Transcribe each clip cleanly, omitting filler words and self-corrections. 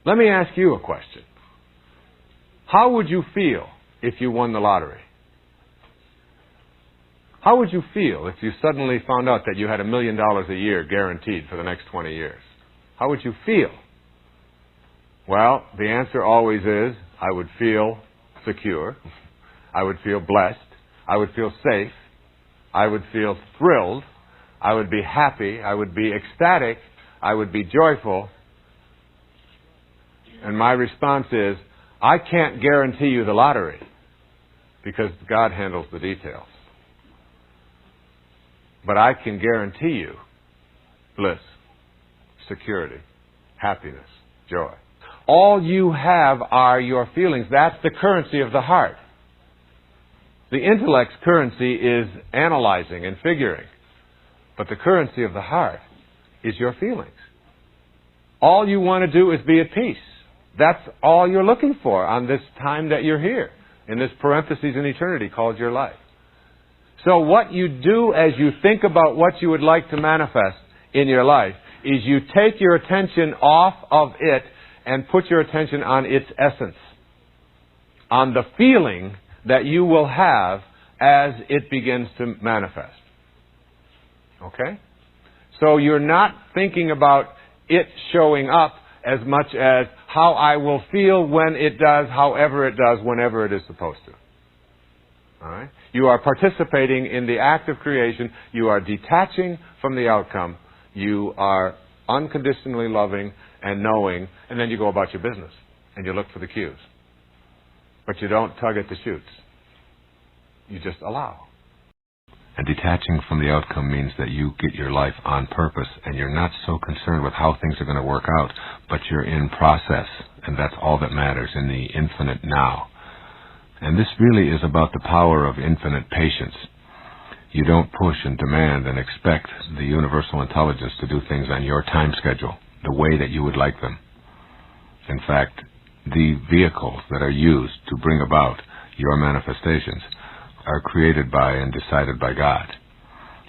Let me ask you a question. How would you feel if you won the lottery? How would you feel if you suddenly found out that you had $1 million a year guaranteed for the next 20 years? How would you feel? Well, the answer always is, I would feel secure. I would feel blessed. I would feel safe. I would feel thrilled. I would be happy. I would be ecstatic. I would be joyful. And my response is, I can't guarantee you the lottery because God handles the details. But I can guarantee you bliss, security, happiness, joy. All you have are your feelings. That's the currency of the heart. The intellect's currency is analyzing and figuring. But the currency of the heart is your feelings. All you want to do is be at peace. That's all you're looking for on this time that you're here, in this parenthesis in eternity called your life. So what you do as you think about what you would like to manifest in your life is you take your attention off of it and put your attention on its essence, on the feeling that you will have as it begins to manifest. Okay? So you're not thinking about it showing up as much as how I will feel when it does, however it does, whenever it is supposed to. All right? You are participating in the act of creation. You are detaching from the outcome. You are unconditionally loving and knowing, and then you go about your business and you look for the cues. But you don't tug at the shoots. You just allow. And detaching from the outcome means that you get your life on purpose and you're not so concerned with how things are going to work out, but you're in process, and that's all that matters in the infinite now. And this really is about the power of infinite patience. You don't push and demand and expect the universal intelligence to do things on your time schedule, the way that you would like them. In fact, the vehicles that are used to bring about your manifestations are created by and decided by God.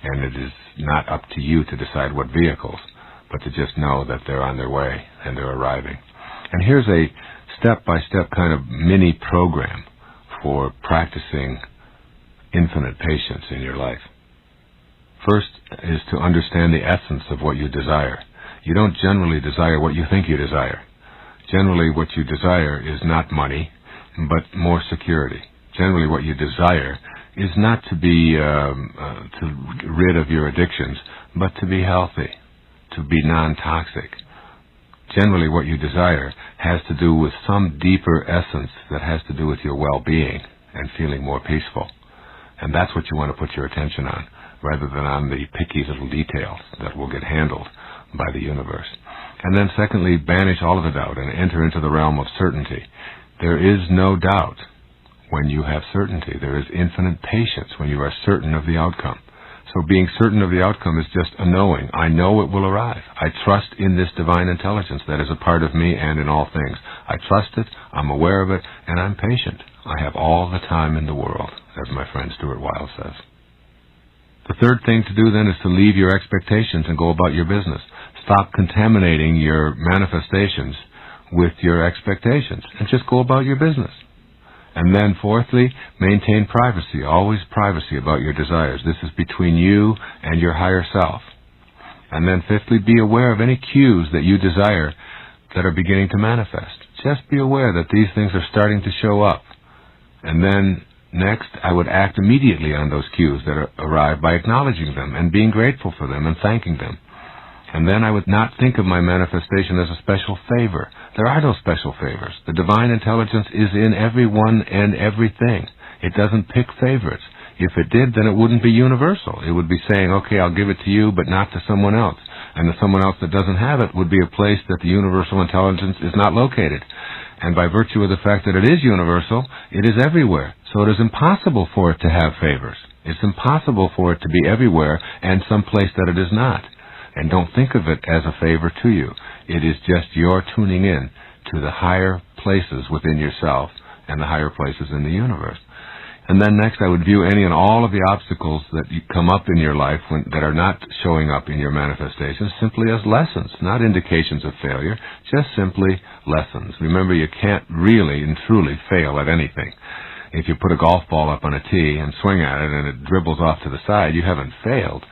And it is not up to you to decide what vehicles, but to just know that they're on their way and they're arriving. And here's a step-by-step kind of mini program for practicing infinite patience in your life. First is to understand the essence of what you desire. You don't generally desire what you think you desire. Generally, what you desire is not money, but more security. Generally, what you desire is not to be rid of your addictions, but to be healthy, to be non-toxic. Generally, what you desire has to do with some deeper essence that has to do with your well-being and feeling more peaceful. And that's what you want to put your attention on, rather than on the picky little details that will get handled by the universe. And then secondly, banish all of the doubt and enter into the realm of certainty. There is no doubt when you have certainty. There is infinite patience when you are certain of the outcome. So being certain of the outcome is just a knowing. I know it will arrive. I trust in this divine intelligence that is a part of me and in all things. I trust it, I'm aware of it, and I'm patient. I have all the time in the world, as my friend Stuart Wilde says. The third thing to do then is to leave your expectations and go about your business. Stop contaminating your manifestations with your expectations and just go about your business. And then fourthly, maintain privacy, always privacy about your desires. This is between you and your higher self. And then fifthly, be aware of any cues that you desire that are beginning to manifest. Just be aware that these things are starting to show up. And then next, I would act immediately on those cues that arrive by acknowledging them and being grateful for them and thanking them. And then I would not think of my manifestation as a special favor. There are no special favors. The divine intelligence is in everyone and everything. It doesn't pick favorites. If it did, then it wouldn't be universal. It would be saying, okay, I'll give it to you, but not to someone else. And the someone else that doesn't have it would be a place that the universal intelligence is not located. And by virtue of the fact that it is universal, it is everywhere. So it is impossible for it to have favors. It's impossible for it to be everywhere and someplace that it is not. And don't think of it as a favor to you. It is just your tuning in to the higher places within yourself and the higher places in the universe. And then next, I would view any and all of the obstacles that come up in your life that are not showing up in your manifestations simply as lessons, not indications of failure, just simply lessons. Remember, you can't really and truly fail at anything. If you put a golf ball up on a tee and swing at it and it dribbles off to the side, you haven't failed.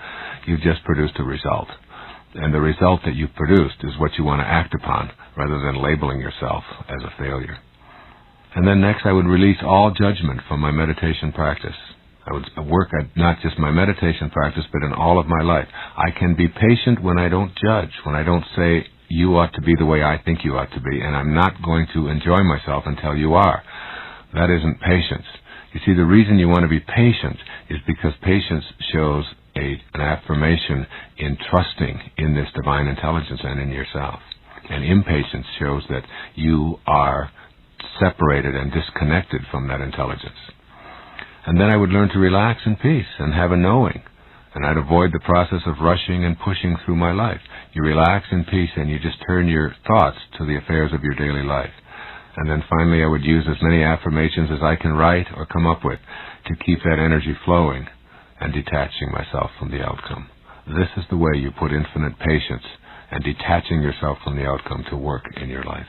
You've just produced a result. And the result that you've produced is what you want to act upon, rather than labeling yourself as a failure. And then next, I would release all judgment from my meditation practice. I would work at not just my meditation practice, but in all of my life. I can be patient when I don't judge, when I don't say, you ought to be the way I think you ought to be, and I'm not going to enjoy myself until you are. That isn't patience. You see, the reason you want to be patient is because patience shows an affirmation in trusting in this divine intelligence and in yourself. And impatience shows that you are separated and disconnected from that intelligence. And then I would learn to relax in peace and have a knowing. And I'd avoid the process of rushing and pushing through my life. You relax in peace and you just turn your thoughts to the affairs of your daily life. And then finally, I would use as many affirmations as I can write or come up with to keep that energy flowing and detaching myself from the outcome. This is the way you put infinite patience and detaching yourself from the outcome to work in your life.